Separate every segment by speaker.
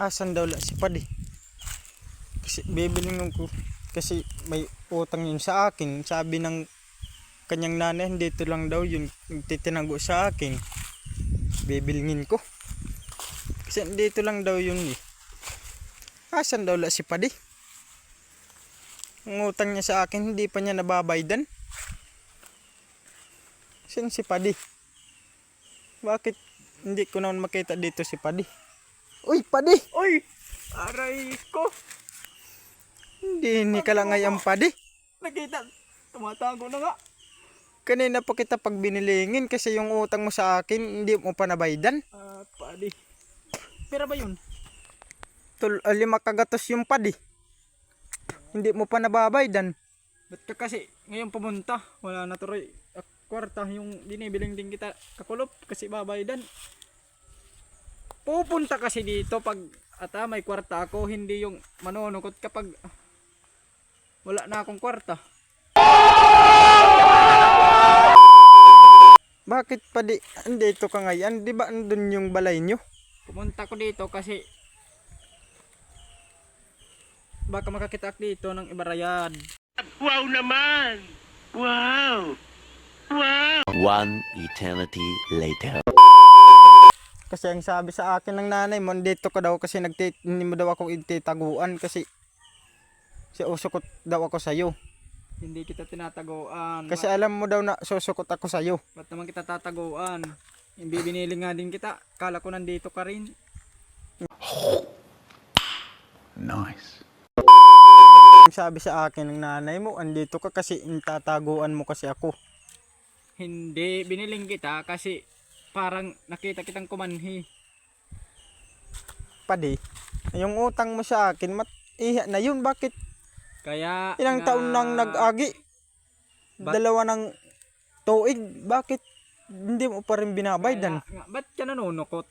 Speaker 1: Asan daw la si Padi? Kasi bibilin ko. Kasi may utang yun sa akin. Sabi ng kanyang nanay, dito lang daw yun. Titinago sa akin. Bibilingin ko. Kasi dito lang daw yun eh. Asan daw la si Padi? Ang utang niya sa akin, hindi pa niya nababaydan. Saan si Padi? Bakit hindi ko naman makita dito si Padi? Uy, Padi!
Speaker 2: Uy! Aray ko!
Speaker 1: Hindi ka lang ang Padi.
Speaker 2: Nakita! Tumatago na nga!
Speaker 1: Kanina pa kita pag binilingin kasi yung utang mo sa akin, hindi mo pa nabaydan.
Speaker 2: Padi. Pera ba yun?
Speaker 1: 5 kagatos yung Padi. Hindi mo pa nababaydan.
Speaker 2: Ba't ka kasi ngayon pumunta? Wala na tuloy. Kwarta yung binibiling din kita kakulop kasi babaydan. Pupunta kasi dito pag may kwarta ako, hindi yung manunukot kapag wala na akong kwarta.
Speaker 1: Bakit Padi? Andito ka ngayon? Di ba andun yung balay nyo?
Speaker 2: Pumunta ko dito kasi baka makakita ako dito ng ibarayad.
Speaker 3: Wow naman! Wow! Wow!
Speaker 4: One eternity later.
Speaker 1: Kasi ang sabi sa akin ng nanay mo, dito ka daw kasi hindi mo daw ako ititaguan kasi usukot daw ako sa'yo.
Speaker 2: Hindi kita tinataguan.
Speaker 1: Kasi alam mo daw na susukot ako sa'yo.
Speaker 2: Ba't naman kita tataguan? Hindi binili nga din kita. Kala ko nandito ka rin.
Speaker 4: Nice.
Speaker 1: Ang sabi sa akin ng nanay mo, andito ka kasi tataguan mo kasi ako.
Speaker 2: Hindi, biniling kita kasi parang nakita kitang kumanhi.
Speaker 1: Padi, yung utang mo sa akin, iha na yun. Bakit?
Speaker 2: Kaya
Speaker 1: Ilang taon nang nag-agi? Dalawa ng tuig. Bakit hindi mo pa rin binabaydan?
Speaker 2: Ba't ka nanunukot?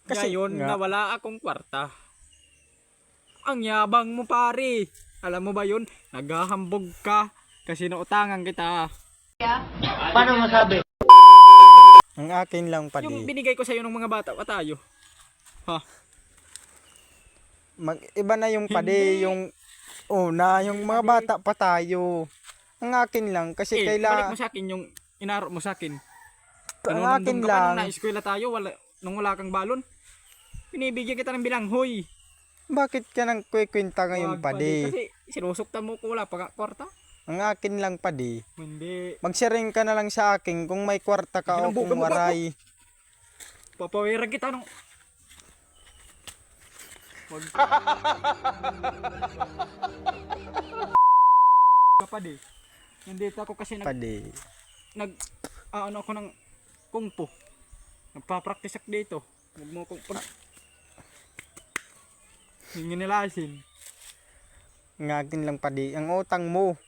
Speaker 1: Kasi
Speaker 2: Ngayon
Speaker 1: nga,
Speaker 2: na wala akong kwarta. Ang yabang mo pare. Alam mo ba yun? Naghahambog ka kasi nautangan kita.
Speaker 3: Paano masabi?
Speaker 1: ang akin lang
Speaker 2: Yung
Speaker 1: Padi.
Speaker 2: binigay ko sa'yo ng mga bata pa tayo. Ha?
Speaker 1: Iba na yung Padi, yung una, yung mga bata pa tayo. Ang akin lang kasi
Speaker 2: Balik mo sa akin yung inaro mo sa akin.
Speaker 1: ang
Speaker 2: Nung
Speaker 1: akin
Speaker 2: nandun ka pa nung
Speaker 1: lang.
Speaker 2: na-eskwela tayo, nung wala kang balon. Binibigyan kita ng bilanghoy.
Speaker 1: Bakit ka nang kwenta ngayon
Speaker 2: Wag,
Speaker 1: Padi?
Speaker 2: Kasi sinusuktan mo ko wala pa kwarta.
Speaker 1: Ang akin lang Padi.
Speaker 2: Hindi.
Speaker 1: Magsiring ka na lang sa akin kung may kwarta ka o kung waray.
Speaker 2: Papawiran kita nung... Wag. Kapadi. Nandito ako kasi
Speaker 1: Padi.
Speaker 2: ano ako ng kung fu. Nagpa-practice ako dito. Huwag mo kong hinginilasin.
Speaker 1: Ang akin lang Padi. Ang utang mo.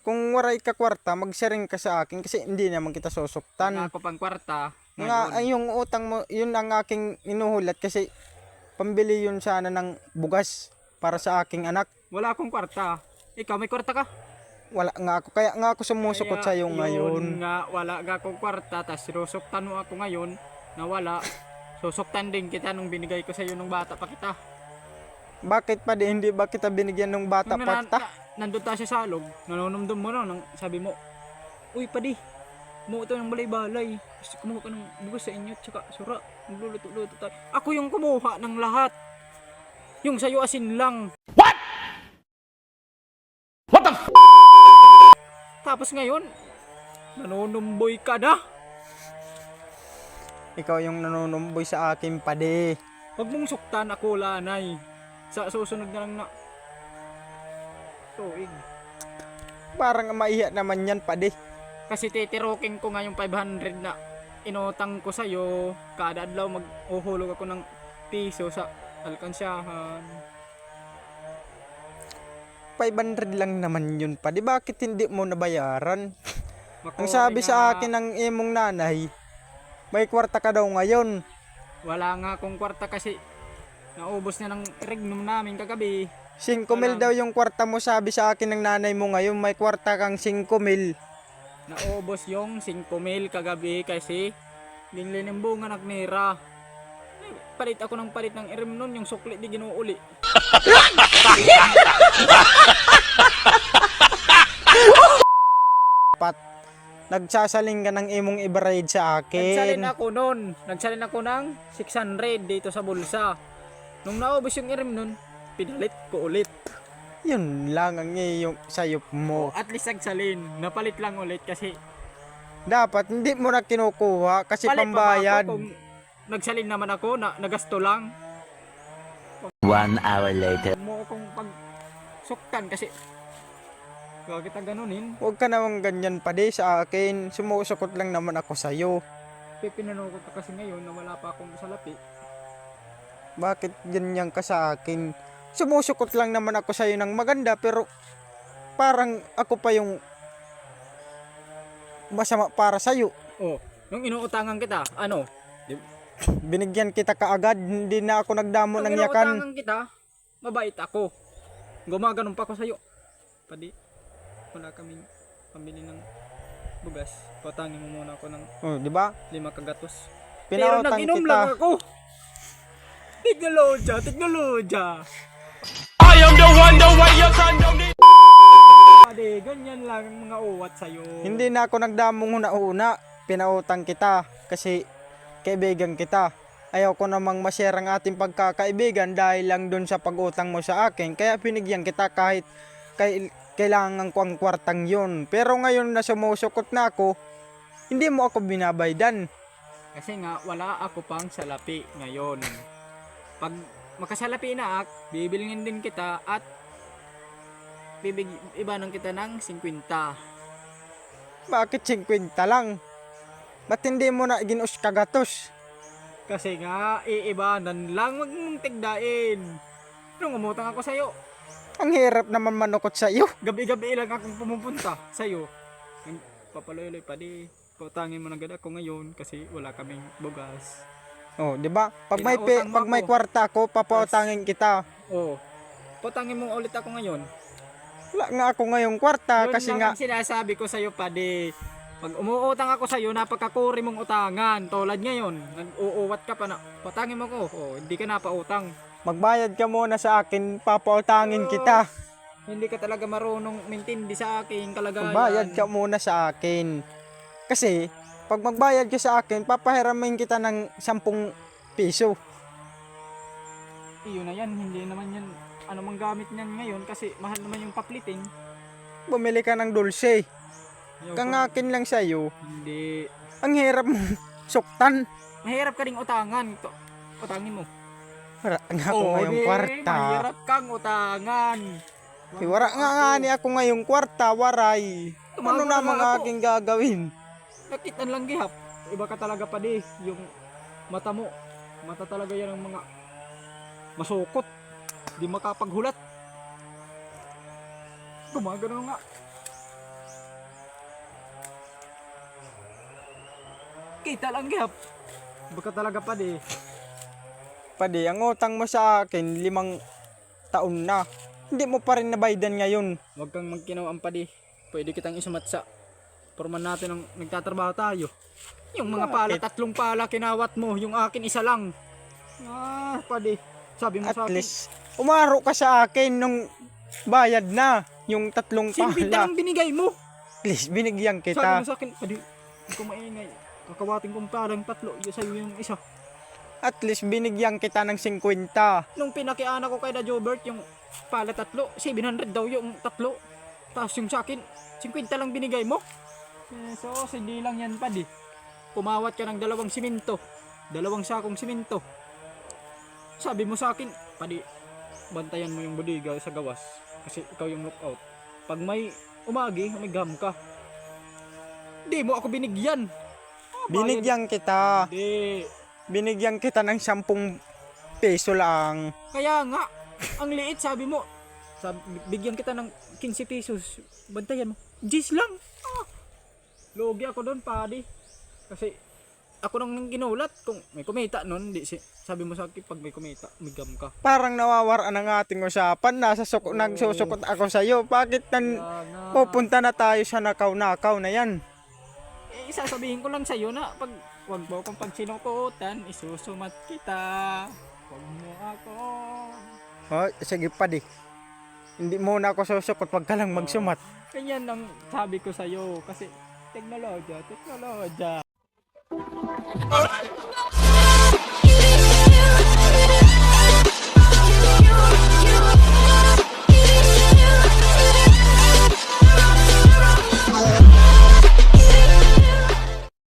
Speaker 1: Kung waray ka kwarta, magsiring ka sa akin kasi hindi naman kita susuktan.
Speaker 2: Ako pang kwarta.
Speaker 1: Nga, yung utang mo, yun ang aking inuhulat kasi pambili yun sana ng bugas para sa aking anak.
Speaker 2: Wala akong kwarta. Ikaw may kwarta ka?
Speaker 1: Wala nga ako, kaya nga ako sumusukot sa iyo ngayon.
Speaker 2: Yun nga, wala nga akong kwarta. Tapos sinusuktan mo ako ngayon na wala. Susuktan din kita nung binigay ko sa iyo nung bata pa kita.
Speaker 1: Bakit pa di hindi ba kita binigyan ng bata
Speaker 2: Nung
Speaker 1: pa kita?
Speaker 2: nandun tayo sa salog, nanonumdum mo na, sabi mo, uy Padi, kumuha tayo ng balay-balay. Gusto kumuha ka ng bugas sa inyo, tsaka sura, magluluto-luto tayo. Ako yung kumuha ng lahat. Yung sa'yo asin lang. What? What the f***? Tapos ngayon, nanonumboy ka na.
Speaker 1: Ikaw yung nanunumboy sa akin Padi.
Speaker 2: Huwag mong suktan ako, lanay. Sa susunod na lang na tuig.
Speaker 1: Parang maiya naman yan Padi.
Speaker 2: Kasi titiroking ko nga yung 500 na inutang ko sa'yo. Kada adlaw mag-uhulog ako ng piso sa alkansyahan.
Speaker 1: 500 lang naman yun Padi. Bakit hindi mo nabayaran? Ang
Speaker 2: Makori
Speaker 1: sabi
Speaker 2: nga,
Speaker 1: sa akin ng imong nanay, may kwarta ka daw ngayon.
Speaker 2: wala nga akong kwarta kasi naubos na ng regnum namin kagabi.
Speaker 1: 5,000 daw yung kwarta mo, sabi sa akin ng nanay mo ngayon, may kwarta kang 5,000.
Speaker 2: Naubos yung 5,000 kagabi kasi binili ng bunga nagnira. palit ako ng palit ng irim nun, yung sukli di ginuuli.
Speaker 1: Pat, nagsasaling ka ng imong ibarayad sa
Speaker 2: Nagsalin
Speaker 1: akin.
Speaker 2: ako nun. Nagsalin ako ng 600 dito sa bulsa. Nung naubos yung irim nun, pinalit ko ulit.
Speaker 1: Yun lang ang iyong sayop mo.
Speaker 2: At least nagsalin. Napalit lang ulit kasi
Speaker 1: Dapat hindi mo na kinukuha kasi
Speaker 2: palit pa ba
Speaker 1: pambayad.
Speaker 2: ako kung nagsalin naman ako na nagasto lang.
Speaker 4: 1 hour later.
Speaker 2: Mo akong pag suktan kasi kaya kita ganunin.
Speaker 1: Huwag ka naman ganyan pa di sa akin. Sumusukot lang naman ako sa'yo.
Speaker 2: Pipinano ko kasi ngayon na wala pa akong salapi.
Speaker 1: Bakit ganyan ka sa akin? Sumusukot lang naman ako sa'yo ng maganda pero parang ako pa yung masama para sa'yo.
Speaker 2: Oh, nung inuutangan kita, ano?
Speaker 1: Binigyan kita kaagad, hindi na ako nagdamo ng yakan.
Speaker 2: Inuutangan kita, mabait ako. Gumaganon pa ako sa'yo. Padi, wala kaming pambili ng bugas. Patangin mo muna ako ng
Speaker 1: Oh, di ba?
Speaker 2: 5 kagatos. Pero
Speaker 1: Pinautang
Speaker 2: nag-inom
Speaker 1: kita.
Speaker 2: lang ako. Teknolodya, teknolodya.
Speaker 3: I am the one, the way your son don't need.
Speaker 2: Padi, ganyan lang ang mga uwat sa'yo.
Speaker 1: Hindi na ako nagdamong una-una. Pinautang kita kasi kaibigan kita. Ayaw ko namang ma-share ang ating pagkakaibigan dahil lang dun sa pag-utang mo sa akin. Kaya pinigyan kita kahit kailangan ko ang kwartang yun. Pero ngayon na sumusukot na ako, hindi mo ako binabaydan.
Speaker 2: Kasi nga, wala ako pang salapi ngayon. Pag makasalapi na bibilingin din kita at ibanan kita ng 50.
Speaker 1: Bakit 50 lang? Ba't hindi mo na ginus kagatos?
Speaker 2: Kasi nga, iibanan lang, wag mong tigdain. Nung umutang ako sa'yo,
Speaker 1: Ang hirap naman manukot sa iyo.
Speaker 2: gabi-gabi lang akong pumupunta sa'yo. Papaloy-loy pa di. Pautangin mo na agad ako ngayon kasi wala kaming bugas.
Speaker 1: Oh, 'di ba? Pag
Speaker 2: Pinautang mo
Speaker 1: pag may
Speaker 2: ako.
Speaker 1: kwarta ako, papautangin kita.
Speaker 2: Oh, pautangin mo ulit ako ngayon.
Speaker 1: Wala nga ako ngayong kwarta
Speaker 2: Yun
Speaker 1: kasi
Speaker 2: lang
Speaker 1: nga
Speaker 2: ang sinasabi ko sa'yo pa di. Pag umuutang ako sa'yo, napagkakuri mong utangan. Tulad ngayon, nag-uuwat ka pa na, patangin mo ko. Oh, hindi ka na pautang.
Speaker 1: magbayad ka muna sa akin, papautangin kita.
Speaker 2: Hindi ka talaga marunong mintindi sa aking kalagayan.
Speaker 1: Magbayad ka muna sa akin. Kasi pag magbayad ka sa akin, papahiramin kita ng 10 piso.
Speaker 2: Iyo na yan, hindi naman yan, ano mang gamit niyan ngayon kasi mahal naman yung papliting.
Speaker 1: Bumili ka ng dulce.
Speaker 2: Ayaw
Speaker 1: Kang
Speaker 2: ko-
Speaker 1: akin lang sa'yo.
Speaker 2: Hindi.
Speaker 1: Ang hirap mong suktan.
Speaker 2: Mahirap ka ring utangan. Ito, utangin mo.
Speaker 1: Wala nga ako ngayong kwarta.
Speaker 2: Mahirap kang utangan.
Speaker 1: Wala nga ni ako ngayong kwarta, waray. Ano
Speaker 2: Tumawag
Speaker 1: na
Speaker 2: na
Speaker 1: mga
Speaker 2: ako.
Speaker 1: aking gagawin?
Speaker 2: Nakitan lang gihap. Iba ka talaga pa di. Yung mata mo. Mata talaga yan ang mga masukot. Di makapaghulat. Gumagano nga. Kita lang gihap. Iba ka talaga pa di.
Speaker 1: Padi, ang utang mo sa akin, 5 taon na. Hindi mo pa rin nabaydan ngayon.
Speaker 2: Huwag kang magkinawang pa di. Pwede kitang isumatsa. Porman natin ang nagtatrabaho tayo. Yung mga pala, 3 pala kinawat mo. Yung akin, 1 lang. Ah, padi. Sabi mo
Speaker 1: At
Speaker 2: sa akin,
Speaker 1: least, umaro ka sa akin nung bayad na. Yung 3
Speaker 2: simpita
Speaker 1: pala.
Speaker 2: lang binigay mo.
Speaker 1: At least, binigyan
Speaker 2: Sabi
Speaker 1: kita.
Speaker 2: mo sa akin, padi, hindi ko maingay. Kakawating kong parang 3. Yung sa'yo yung 1.
Speaker 1: At least, binigyan kita ng 50.
Speaker 2: Nung pinakiana ko kay na Jobert, yung pala 3, 700 daw yung 3. Tapos yung sa akin, 50 lang binigay mo. So, hindi lang yan pa di. Pumawat ka ng 2 simento. 2 sakong simento. Sabi mo sa akin, padi, bantayan mo yung bodega sa gawas. Kasi ikaw yung lookout. Pag may umagi, may gam ka. Di mo ako binigyan.
Speaker 1: Binigyan kita.
Speaker 2: Di.
Speaker 1: Binigyan kita ng 10 peso lang.
Speaker 2: Kaya nga, ang liit sabi mo. Bigyan kita ng 15 pesos. Bantayan mo. Gis lang. Ah. Logi ako doon, padi. Kasi ako nang ginulat kung may kumita noon, sabi mo sa akin pag may kumita, may gam ka.
Speaker 1: Parang nawawaraan ang ating usapan. Nagsusukot ako sa iyo. Bakit
Speaker 2: Kaya nga,
Speaker 1: pupunta na tayo sa nakaw-nakaw na yan?
Speaker 2: Isasabihin ko lang sa'yo na pag wag mo akong pagsinukutan, isusumat kita. Wag mo ako.
Speaker 1: Oh, sige pa di. Hindi mo na ako susukot, wag ka lang magsumat.
Speaker 2: Ganyan ang sabi ko sa'yo kasi teknolohiya.